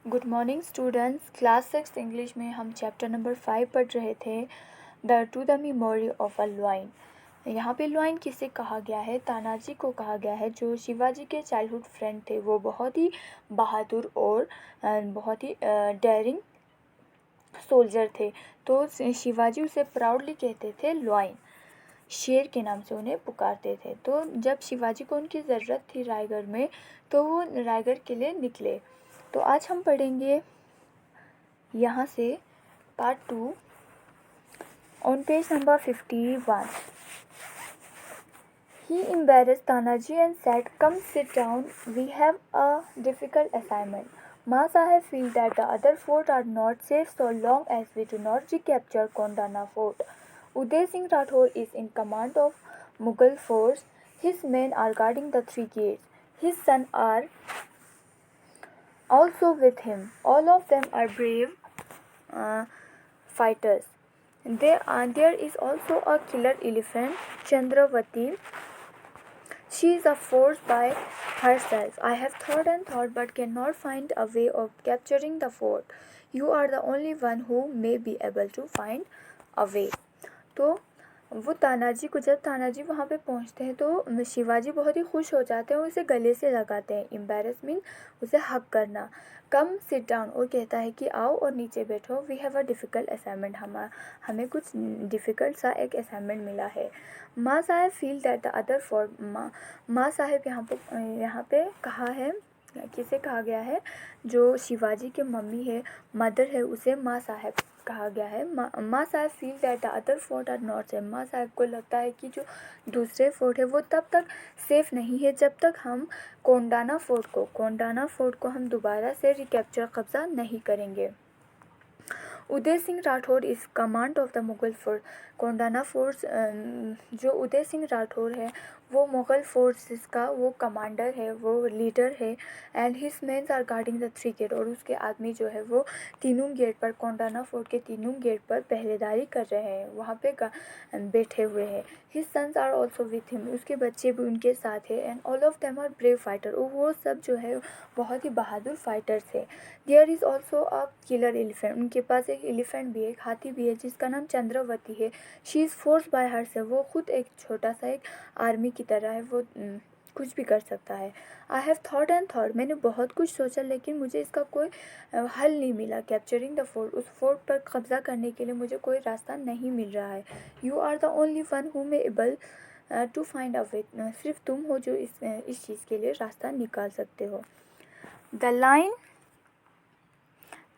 Good morning students. Class 6 English में हम chapter number 5 पढ़ रहे थे, the to the memory of a lion. यहाँ पे लॉइन किसे कहा गया है? तानाजी को कहा गया है, जो शिवाजी के चाइल्डहुड फ्रेंड थे। वो बहुत ही बहादुर और बहुत ही डेयरिंग सोल्जर थे। तो शिवाजी उसे प्राउडली कहते थे लॉइन, शेर के नाम से उन्हें पुकारते थे। तो जब शिवाजी को उनकी ज़रूरत थी रायगढ़ में, तो वो रायगढ़ के लिए निकले। तो आज हम पढ़ेंगे यहाँ से part 2 on page number 51। He embarrassed Tanaji and said, "Come sit down, we have a difficult assignment. Ma Sahib feel that the other fort are not safe so long as we do not recapture Kondana fort. Uday Singh Rathore is in command of Mughal force. His men are guarding the 3 gates. His sons are also with him. All of them are brave fighters. There is also a killer elephant, Chandravati. She is a force by herself. I have thought and thought but cannot find a way of capturing the fort. You are the only one who may be able to find a way." तो वो तानाजी को, जब तानाजी वहाँ पे पहुँचते हैं तो शिवाजी बहुत ही खुश हो जाते हैं और उसे गले से लगाते हैं। एम्बैरेसमेंट, उसे हक करना। कम सिट डाउन, और कहता है कि आओ और नीचे बैठो। We have a difficult assignment, हमें कुछ डिफ़िकल्ट सा एक असाइनमेंट मिला है। Maa Saheb feel that the other fort, Maa Saheb यहाँ पे कहा है, किसे कहा गया है? जो शिवाजी के मम्मी है, मदर है, उसे माँ साहेब कहा गया है। Maa Saheb feel that the other fort are not safe. Maa Saheb को लगता है कि जो दूसरे फोर्ट है वो तब तक सेफ़ नहीं है जब तक हम कोंडाना फोर्ट को हम दोबारा से रिकैप्चर, कब्ज़ा नहीं करेंगे। उदय सिंह राठौर इस command of the Mughal force. Kondana force, जो उदय सिंह राठौर है वो मुग़ल फोर्सेस का वो कमांडर है, वो लीडर है। And his mens are guarding the 3 gate, और उसके आदमी जो है वो तीनों गेट पर, कोंडाना फोर्ट के तीनों गेट पर पहरेदारी कर रहे हैं, वहाँ पे बैठे हुए हैं। His sons are also with him, उसके बच्चे भी उनके साथ है। And all of them are brave fighter, और वो सब जो है बहुत ही बहादुर फाइटर्स है। There is also a killer elephant, उनके पास एक एलिफेंट भी है, एक हाथी भी है, जिसका नाम चंद्रवती है। शी इज़ फोर्स बाय हर से, वो खुद एक छोटा सा एक आर्मी की तरह है, वो कुछ भी कर सकता है। I have thought and thought, मैंने बहुत कुछ सोचा लेकिन मुझे इसका कोई हल नहीं मिला। कैप्चरिंग द फोर्ट, उस फोर्ट पर कब्ज़ा करने के लिए मुझे कोई रास्ता नहीं मिल रहा है। You are the only one who may able to find a way, सिर्फ तुम हो जो इस चीज़ के लिए रास्ता निकाल सकते हो।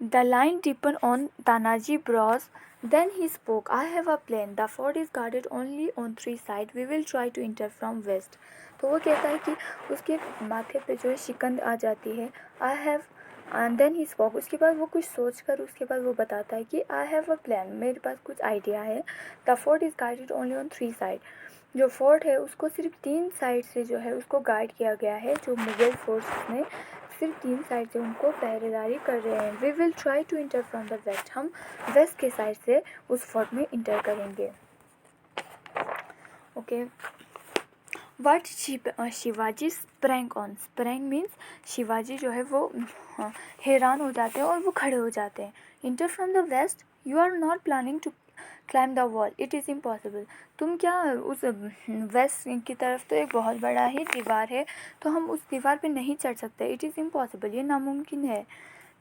The line deepened on Tanaji's brows. Then he spoke. "I have a plan. The fort is guarded only on 3 sides. We will try to enter from west." तो वो कहता है कि उसके माथे पे जो है शिकंद आ जाती है। I have, and then he spoke. उसके बाद वो कुछ सोच कर उसके बाद वो बताता है कि I have a plan. मेरे पास कुछ आइडिया है। The fort is guarded only on 3 sides. जो फोर्ट है उसको सिर्फ 3 साइड से जो है उसको गार्ड किया गया है। जो मुग़ल फोर्स ने सिर्फ 3 साइड से उनको पहरेदारी कर रहे हैं। We will try to enter from the west, हम वेस्ट के साइड से उस फोर्ट में इंटर करेंगे। Okay, what Shivaji sprang on, sprang means Shivaji जो है वो हैरान हो जाते हैं और वो खड़े हो जाते हैं। Enter from the west, you are not planning to climb the wall, it is impossible. तुम क्या उस वेस्ट की तरफ तो एक बहुत बड़ा ही दीवार है, तो हम उस दीवार पे नहीं चढ़ सकते। इट इज़ इम्पॉसिबल, ये नामुमकिन है।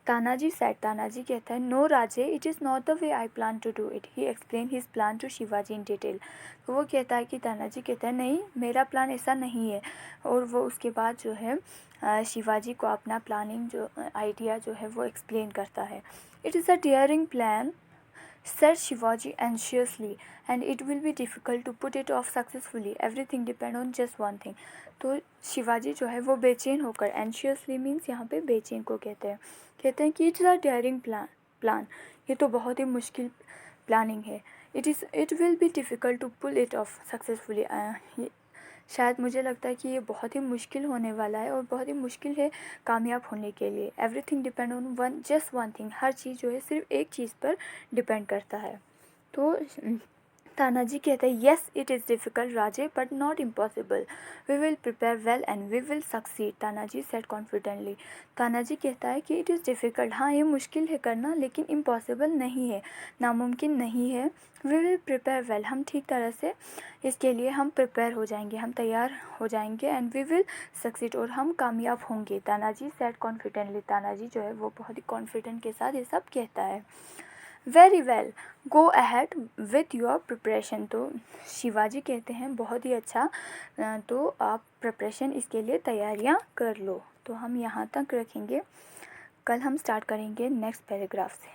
तानाजी सेड, तानाजी कहता है, "no Raje, it is not the way I plan to do it." He explain his plan to Shivaji in detail. तो वो कहता है कि तानाजी कहता है, नहीं मेरा प्लान ऐसा नहीं है। और वो उसके बाद जो है शिवाजी को अपना प्लानिंग जो आइडिया जो है वो एक्सप्लेन करता है। "It is a dairying plan," said Shivaji anxiously, "and it will be difficult to put it off successfully. Everything depends on just one thing." तो शिवाजी जो है वो बेचैन होकर, anxiously मीन्स यहाँ पे बेचैन को कहते हैं कि इट्स अ डेयरिंग प्लान, ये तो बहुत ही मुश्किल प्लानिंग है। It will be difficult to pull it off successfully, शायद मुझे लगता है कि ये बहुत ही मुश्किल होने वाला है और बहुत ही मुश्किल है कामयाब होने के लिए। Everything depend on just one thing, हर चीज़ जो है सिर्फ एक चीज़ पर डिपेंड करता है। तो तानाजी कहते हैं yes it is difficult Raje but not impossible, we will prepare well and we will succeed, Tanaji said confidently. Tanaji कहता है कि इट इज़ डिफ़िकल्ट, हाँ ये मुश्किल है करना, लेकिन इम्पॉसिबल नहीं है, नामुमकिन नहीं है। वी विल प्रिपेयर वेल, हम ठीक तरह से इसके लिए हम प्रिपेयर हो जाएंगे, हम तैयार हो जाएंगे। एंड वी विल सक्सीड, और हम कामयाब होंगे, तानाजी सेड कॉन्फिडेंटली। तानाजी जो है वो बहुत ही कॉन्फिडेंट के साथ ये सब कहता है। Very well, go ahead with your preparation, तो शिवाजी कहते हैं बहुत ही अच्छा, तो आप प्रिपरेशन इसके लिए तैयारियां कर लो। तो हम यहाँ तक रखेंगे, कल हम स्टार्ट करेंगे नेक्स्ट पैराग्राफ से।